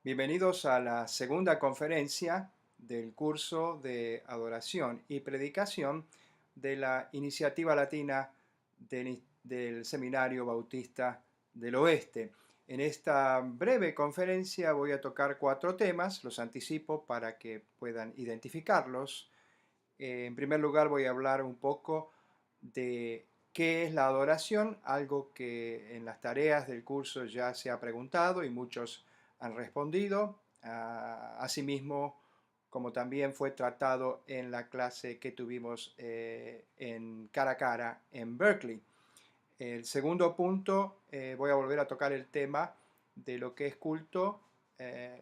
Bienvenidos a la segunda conferencia del curso de adoración y predicación de la Iniciativa Latina del Seminario Bautista del Oeste. En esta breve conferencia voy a tocar 4 temas, los anticipo para que puedan identificarlos. En primer lugar voy a hablar un poco de qué es la adoración, algo que en las tareas del curso ya se ha preguntado y muchos han respondido. Asimismo, como también fue tratado en la clase que tuvimos en cara a cara en Berkeley. El segundo punto, voy a volver a tocar el tema de lo que es culto,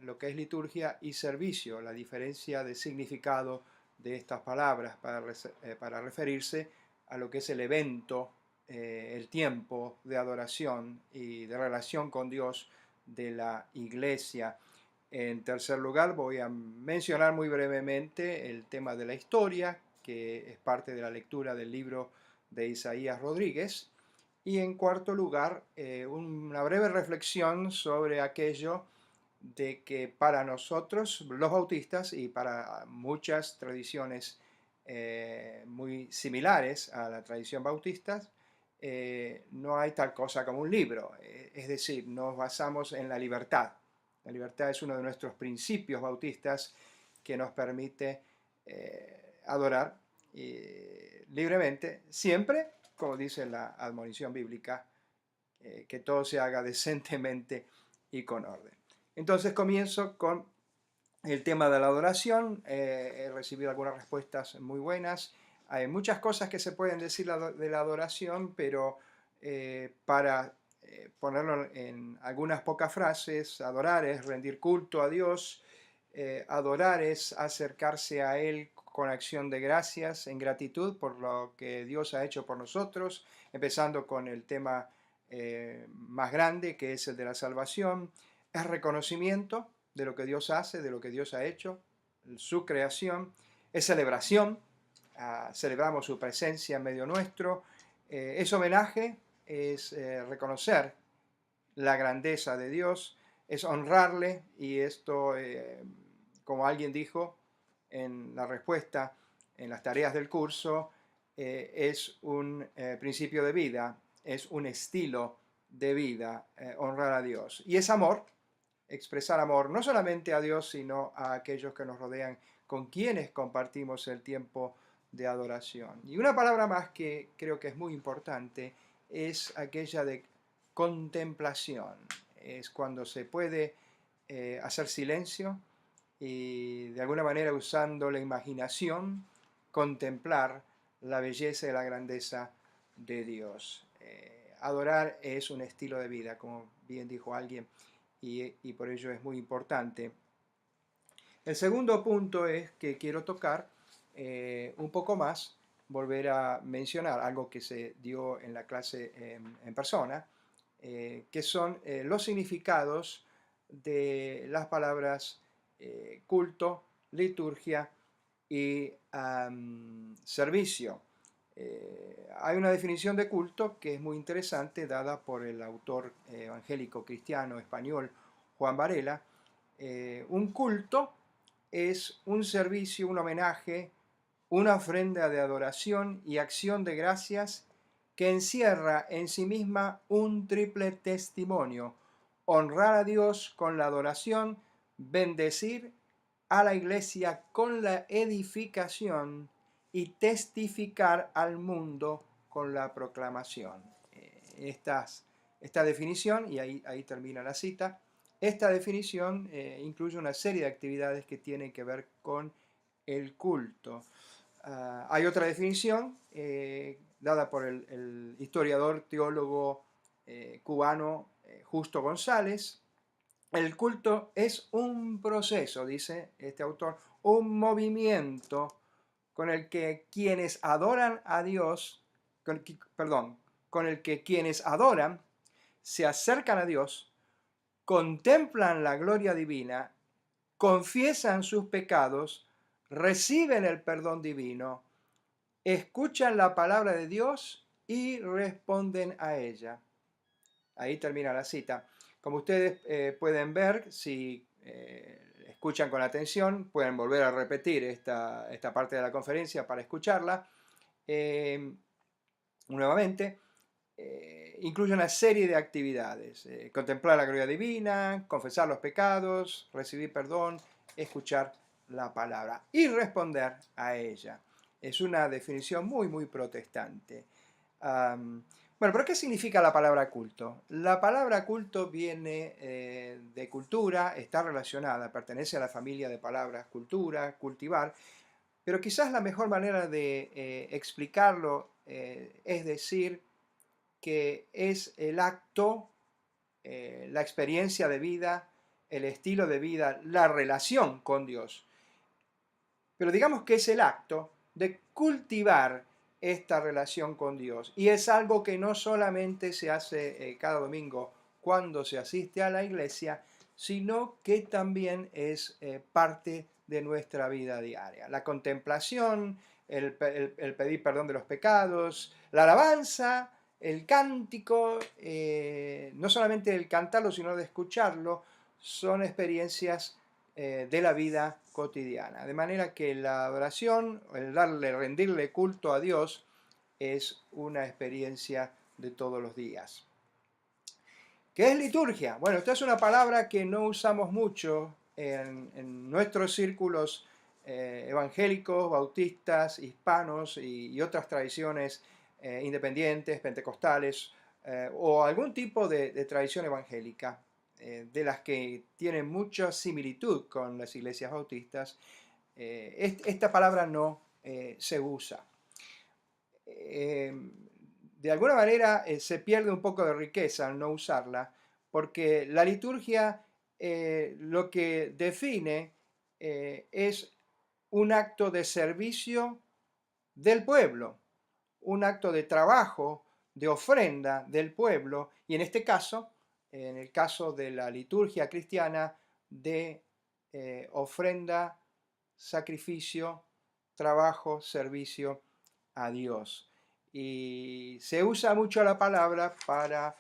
lo que es liturgia y servicio, la diferencia de significado de estas palabras para referirse a lo que es el evento, el tiempo de adoración y de relación con Dios de la iglesia. En tercer lugar, voy a mencionar muy brevemente el tema de la historia, que es parte de la lectura del libro de Isaías Rodríguez. Y en cuarto lugar, una breve reflexión sobre aquello de que para nosotros, los bautistas, y para muchas tradiciones muy similares a la tradición bautista, no hay tal cosa como un libro. Es decir, nos basamos en la libertad. La libertad es uno de nuestros principios bautistas que nos permite adorar libremente, siempre, como dice la admonición bíblica, que todo se haga decentemente y con orden. Entonces comienzo con el tema de la adoración. He recibido algunas respuestas muy buenas. Hay muchas cosas que se pueden decir de la adoración, pero para ponerlo en algunas pocas frases, adorar es rendir culto a Dios, adorar es acercarse a Él con acción de gracias, en gratitud por lo que Dios ha hecho por nosotros, empezando con el tema más grande, que es el de la salvación. Es reconocimiento de lo que Dios hace, de lo que Dios ha hecho, su creación. Es celebración, celebramos su presencia en medio nuestro. Es homenaje, es reconocer la grandeza de Dios, es honrarle, y esto, como alguien dijo en la respuesta en las tareas del curso, es un principio de vida, es un estilo de vida, honrar a Dios. Y es amor, expresar amor no solamente a Dios, sino a aquellos que nos rodean, con quienes compartimos el tiempo de adoración. Y una palabra más que creo que es muy importante es aquella de contemplación. Es cuando se puede hacer silencio y de alguna manera, usando la imaginación, contemplar la belleza y la grandeza de Dios. Adorar es un estilo de vida, como bien dijo alguien, y por ello es muy importante. El segundo punto es que quiero tocar un poco más, volver a mencionar algo que se dio en la clase en persona, que son los significados de las palabras culto, liturgia y servicio. Hay una definición de culto que es muy interesante, dada por el autor evangélico cristiano español Juan Varela. Un culto es un servicio, un homenaje, una ofrenda de adoración y acción de gracias que encierra en sí misma un triple testimonio: honrar a Dios con la adoración, bendecir a la iglesia con la edificación y testificar al mundo con la proclamación. Esta definición, y ahí termina la cita, esta definición incluye una serie de actividades que tienen que ver con el culto. Hay otra definición dada por el historiador, teólogo cubano Justo González. El culto es un proceso, dice este autor, un movimiento con el que quienes adoran a Dios, con el que quienes adoran se acercan a Dios, contemplan la gloria divina, confiesan sus pecados, reciben el perdón divino, escuchan la palabra de Dios y responden a ella. Ahí termina la cita. Como ustedes pueden ver, si escuchan con atención, pueden volver a repetir esta parte de la conferencia para escucharla nuevamente. Incluye una serie de actividades: contemplar la gloria divina, confesar los pecados, recibir perdón, escuchar la palabra y responder a ella. Es una definición muy protestante. Bueno, pero ¿qué significa la palabra culto? La palabra culto viene de cultura, está relacionada, pertenece a la familia de palabras cultura, cultivar, pero quizás la mejor manera de explicarlo es decir que es el acto, la experiencia de vida, el estilo de vida, la relación con Dios. Pero digamos que es el acto de cultivar esta relación con Dios. Y es algo que no solamente se hace cada domingo cuando se asiste a la iglesia, sino que también es parte de nuestra vida diaria. La contemplación, el pedir perdón de los pecados, la alabanza, el cántico, no solamente el cantarlo, sino de escucharlo, son experiencias de la vida cotidiana. De manera que la adoración, el rendirle culto a Dios, es una experiencia de todos los días. ¿Qué es liturgia? Bueno, esta es una palabra que no usamos mucho en nuestros círculos evangélicos, bautistas, hispanos y otras tradiciones independientes, pentecostales o algún tipo de tradición evangélica, de las que tienen mucha similitud con las iglesias bautistas. Esta palabra no se usa. De alguna manera se pierde un poco de riqueza al no usarla, porque la liturgia lo que define es un acto de servicio del pueblo, un acto de trabajo, de ofrenda del pueblo, y en este caso, en el caso de la liturgia cristiana, de ofrenda, sacrificio, trabajo, servicio a Dios. Y se usa mucho la palabra para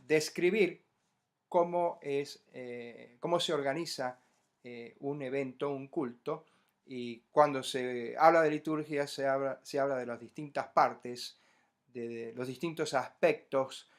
describir cómo se organiza un evento, un culto. Y cuando se habla de liturgia, se habla de las distintas partes, de los distintos aspectos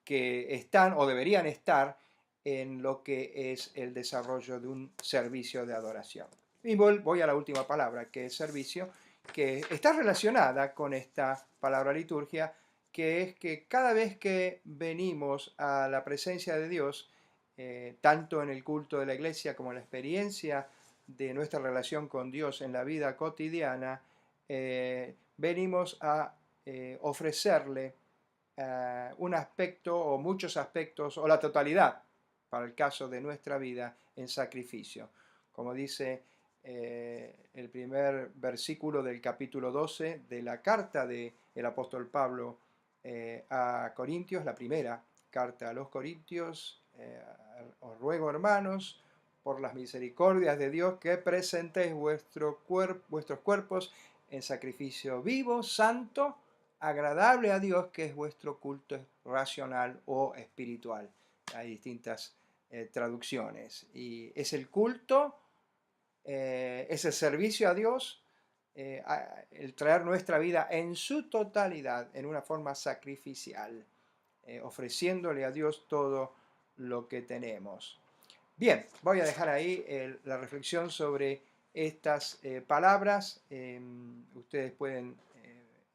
que están o deberían estar en lo que es el desarrollo de un servicio de adoración. Y voy a la última palabra, que es servicio, que está relacionada con esta palabra liturgia, que es que cada vez que venimos a la presencia de Dios, tanto en el culto de la iglesia como en la experiencia de nuestra relación con Dios en la vida cotidiana, venimos a ofrecerle un aspecto o muchos aspectos o la totalidad, para el caso de nuestra vida, en sacrificio. Como dice el primer versículo del capítulo 12 de la carta del apóstol Pablo a Corintios, la primera carta a los Corintios: os ruego, hermanos, por las misericordias de Dios, que presentéis vuestros cuerpos en sacrificio vivo, santo, agradable a Dios, que es vuestro culto racional o espiritual. Hay distintas traducciones. Y es el culto, es el servicio a Dios, el traer nuestra vida en su totalidad, en una forma sacrificial, ofreciéndole a Dios todo lo que tenemos. Bien, voy a dejar ahí la reflexión sobre estas palabras. Ustedes pueden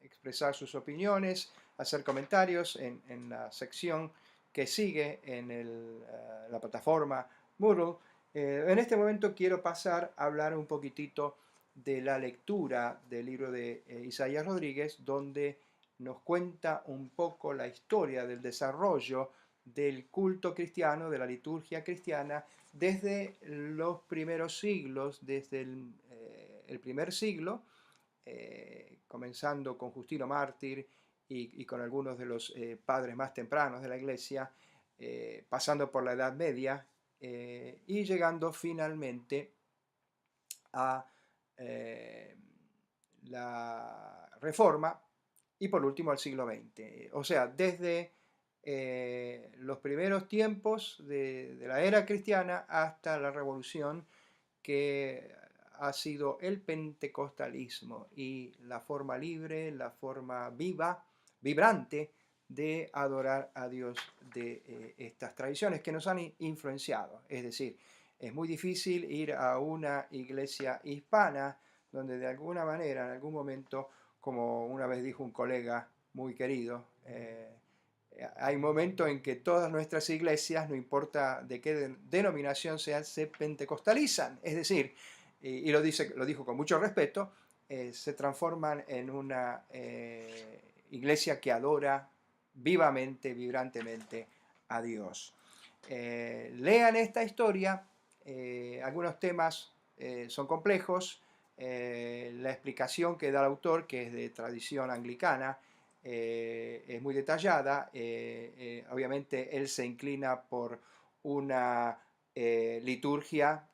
expresar sus opiniones, hacer comentarios en la sección que sigue en la plataforma Moodle. En este momento quiero pasar a hablar un poquitito de la lectura del libro de Isaías Rodríguez, donde nos cuenta un poco la historia del desarrollo del culto cristiano, de la liturgia cristiana, desde los primeros siglos, desde el primer siglo, comenzando con Justino Mártir y con algunos de los padres más tempranos de la iglesia, pasando por la Edad Media y llegando finalmente a la Reforma y por último al siglo XX. O sea, desde los primeros tiempos de la era cristiana hasta la revolución, que ha sido el pentecostalismo y la forma libre, la forma viva, vibrante de adorar a Dios de estas tradiciones que nos han influenciado. Es decir, es muy difícil ir a una iglesia hispana donde de alguna manera, en algún momento, como una vez dijo un colega muy querido, hay momentos en que todas nuestras iglesias, no importa de qué denominación sean, se pentecostalizan. Es decir, y lo dijo con mucho respeto, se transforman en una iglesia que adora vivamente, vibrantemente a Dios. Lean esta historia, algunos temas son complejos, la explicación que da el autor, que es de tradición anglicana, es muy detallada. Obviamente él se inclina por una liturgia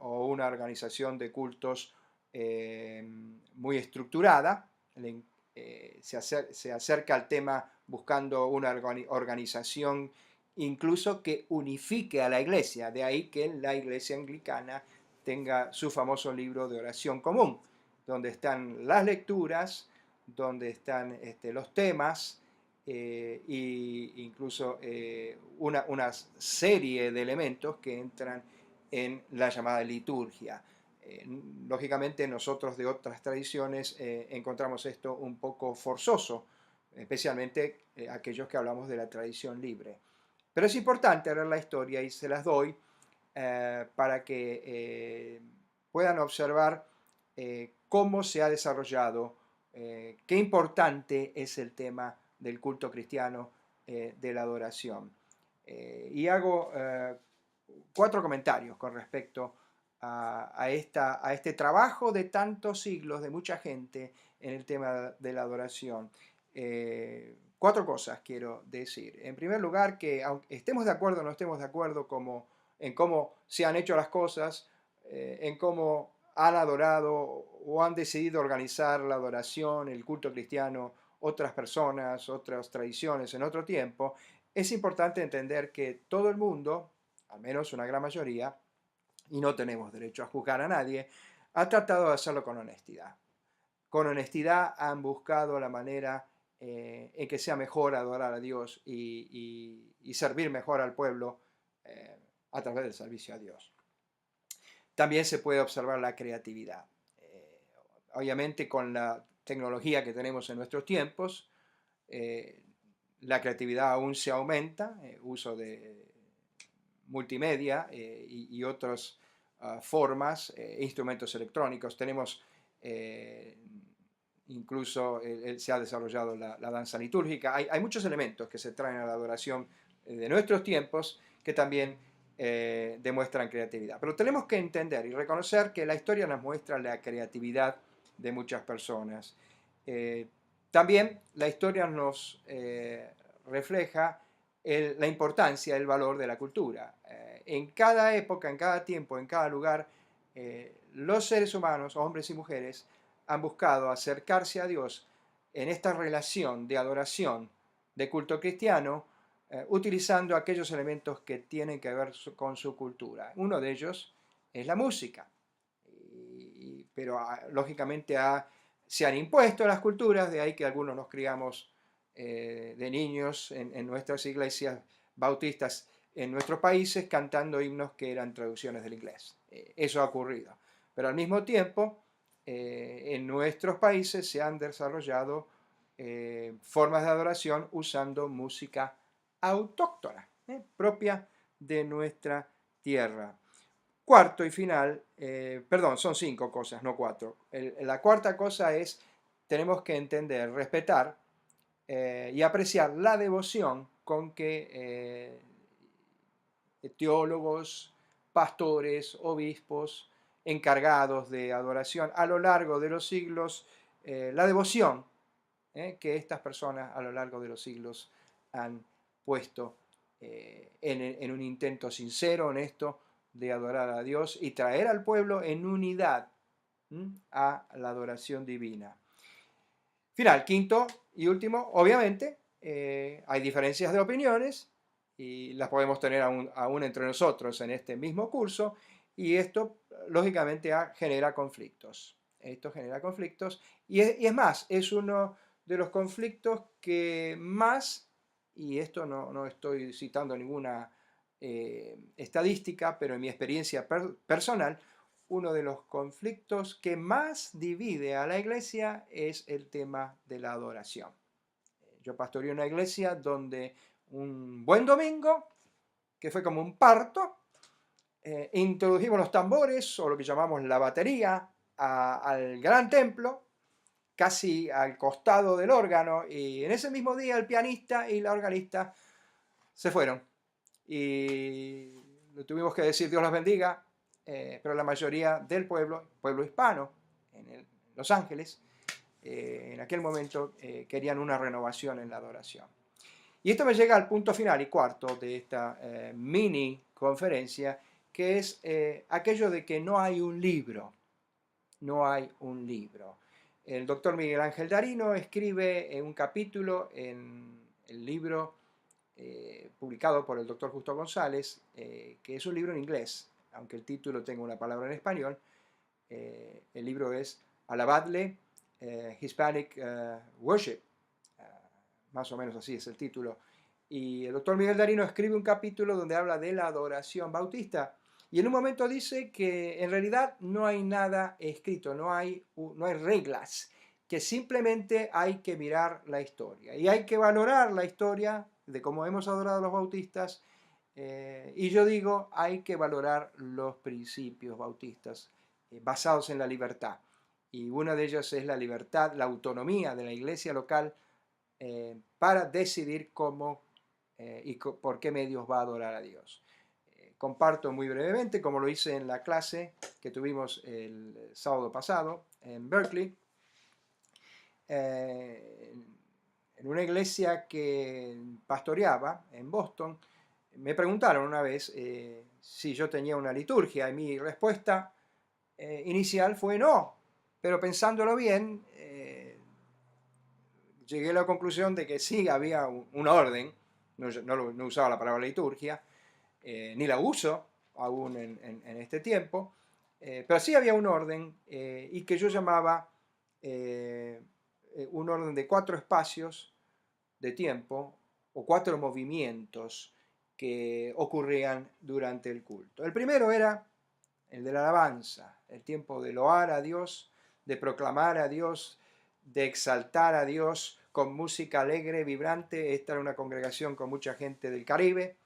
o una organización de cultos muy estructurada. Se acerca al tema buscando una organización incluso que unifique a la iglesia. De ahí que la iglesia anglicana tenga su famoso libro de oración común, donde están las lecturas, donde están los temas e incluso una serie de elementos que entran en la llamada liturgia. Lógicamente nosotros de otras tradiciones encontramos esto un poco forzoso, especialmente aquellos que hablamos de la tradición libre. Pero es importante leer la historia y se las doy para que puedan observar cómo se ha desarrollado, qué importante es el tema del culto cristiano, de la adoración. Y hago 4 comentarios con respecto a este trabajo de tantos siglos, de mucha gente en el tema de la adoración. 4 cosas quiero decir. En primer lugar, que aunque estemos de acuerdo o no estemos de acuerdo en cómo se han hecho las cosas, en cómo han adorado o han decidido organizar la adoración, el culto cristiano, otras personas, otras tradiciones en otro tiempo, es importante entender que todo el mundo, al menos una gran mayoría, y no tenemos derecho a juzgar a nadie, ha tratado de hacerlo con honestidad. Con honestidad han buscado la manera en que sea mejor adorar a Dios y servir mejor al pueblo a través del servicio a Dios. También se puede observar la creatividad. Obviamente con la tecnología que tenemos en nuestros tiempos, la creatividad aún se aumenta, uso de multimedia y otras formas, instrumentos electrónicos. Tenemos incluso se ha desarrollado la danza litúrgica. Hay muchos elementos que se traen a la adoración de nuestros tiempos que también demuestran creatividad. Pero tenemos que entender y reconocer que la historia nos muestra la creatividad de muchas personas. También la historia nos refleja la importancia, el valor de la cultura. En cada época, en cada tiempo, en cada lugar, los seres humanos, hombres y mujeres, han buscado acercarse a Dios en esta relación de adoración, de culto cristiano, utilizando aquellos elementos que tienen que ver con su cultura. Uno de ellos es la música, pero lógicamente se han impuesto las culturas, de ahí que algunos nos criamos de niños en nuestras iglesias bautistas en nuestros países cantando himnos que eran traducciones del inglés. Eso ha ocurrido. Pero al mismo tiempo, en nuestros países se han desarrollado formas de adoración usando música autóctona, propia de nuestra tierra. Cuarto y final, perdón, son 5 cosas, no 4. La cuarta cosa es, tenemos que entender, respetar y apreciar la devoción con que teólogos, pastores, obispos, encargados de adoración a lo largo de los siglos, la devoción que estas personas a lo largo de los siglos han puesto en un intento sincero, honesto, de adorar a Dios y traer al pueblo en unidad a la adoración divina. Final, quinto y último, obviamente, Hay diferencias de opiniones y las podemos tener aún entre nosotros en este mismo curso, y esto lógicamente genera conflictos. Esto genera conflictos y es más, es uno de los conflictos que más, y esto no estoy citando ninguna estadística, pero en mi experiencia personal, uno de los conflictos que más divide a la iglesia es el tema de la adoración. Yo pastoreé una iglesia donde un buen domingo, que fue como un parto, introdujimos los tambores, o lo que llamamos la batería, al gran templo, casi al costado del órgano, y en ese mismo día el pianista y la organista se fueron. Y lo tuvimos que decir Dios los bendiga, pero la mayoría del pueblo hispano, en Los Ángeles, en aquel momento querían una renovación en la adoración. Y esto me llega al punto final y cuarto de esta mini conferencia, que es aquello de que no hay un libro. No hay un libro. El doctor Miguel Ángel Darino escribe en un capítulo en el libro publicado por el doctor Justo González, que es un libro en inglés, aunque el título tenga una palabra en español. El libro es Alabadle Hispanic Worship, más o menos así es el título. Y el doctor Miguel Darino escribe un capítulo donde habla de la adoración bautista. Y en un momento dice que en realidad no hay nada escrito, no hay reglas, que simplemente hay que mirar la historia. Y hay que valorar la historia de cómo hemos adorado a los bautistas. Y yo digo, hay que valorar los principios bautistas basados en la libertad. Y una de ellas es la libertad, la autonomía de la iglesia local para decidir cómo y por qué medios va a adorar a Dios. Comparto muy brevemente, como lo hice en la clase que tuvimos el sábado pasado en Berkeley, en una iglesia que pastoreaba en Boston. Me preguntaron una vez si yo tenía una liturgia y mi respuesta inicial fue no, pero pensándolo bien, llegué a la conclusión de que sí había un orden, no usaba la palabra liturgia, ni la uso aún en este tiempo, pero sí había un orden y que yo llamaba un orden de 4 espacios de tiempo o 4 movimientos que ocurrían durante el culto. El primero era el de la alabanza, el tiempo de loar a Dios, de proclamar a Dios, de exaltar a Dios con música alegre, vibrante. Esta era una congregación con mucha gente del Caribe,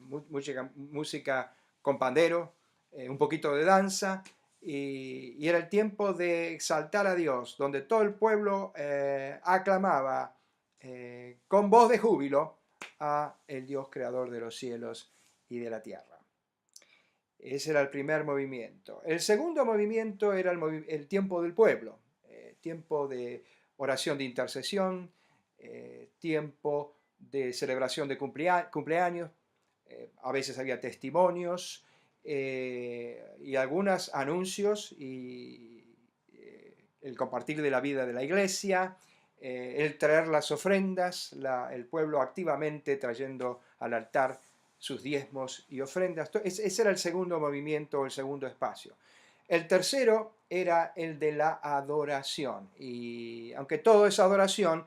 música con pandero, un poquito de danza, y era el tiempo de exaltar a Dios, donde todo el pueblo aclamaba con voz de júbilo a el Dios creador de los cielos y de la tierra. Ese era el primer movimiento. El segundo movimiento era el tiempo del pueblo, tiempo de oración de intercesión, tiempo de celebración de cumpleaños, a veces había testimonios y algunos anuncios y el compartir de la vida de la iglesia, el traer las ofrendas, el pueblo activamente trayendo al altar sus diezmos y ofrendas. Ese era el segundo movimiento, el segundo espacio. El tercero era el de la adoración. Y aunque todo es adoración,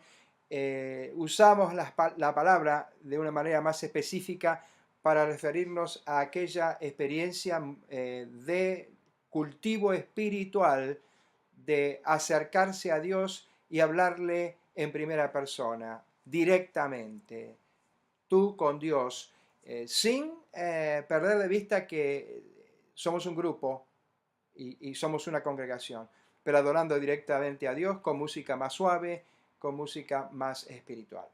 usamos la palabra de una manera más específica para referirnos a aquella experiencia de cultivo espiritual, de acercarse a Dios y hablarle en primera persona, directamente, tú con Dios, sin perder de vista que somos un grupo y somos una congregación, pero adorando directamente a Dios con música más suave, con música más espiritual.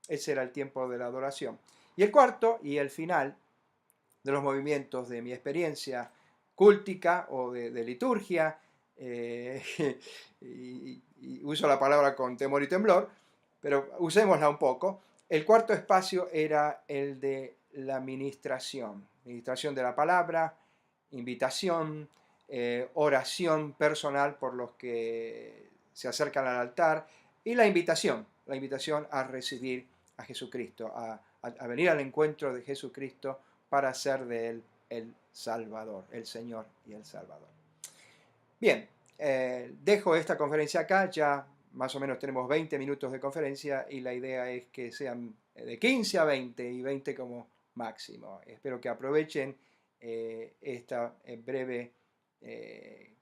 Ese era el tiempo de la adoración. Y el cuarto y el final de los movimientos de mi experiencia cúltica o de liturgia, y uso la palabra con temor y temblor, pero usémosla un poco. El cuarto espacio era el de la ministración de la palabra, invitación, oración personal por los que se acercan al altar y la invitación la invitación a recibir a Jesucristo, a venir al encuentro de Jesucristo para hacer de Él el Salvador, el Señor y el Salvador. Bien, dejo esta conferencia acá, ya más o menos tenemos 20 minutos de conferencia y la idea es que sean de 15 a 20 y 20 como máximo. Espero que aprovechen esta breve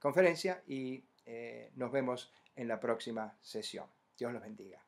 conferencia y nos vemos en la próxima sesión. Dios los bendiga.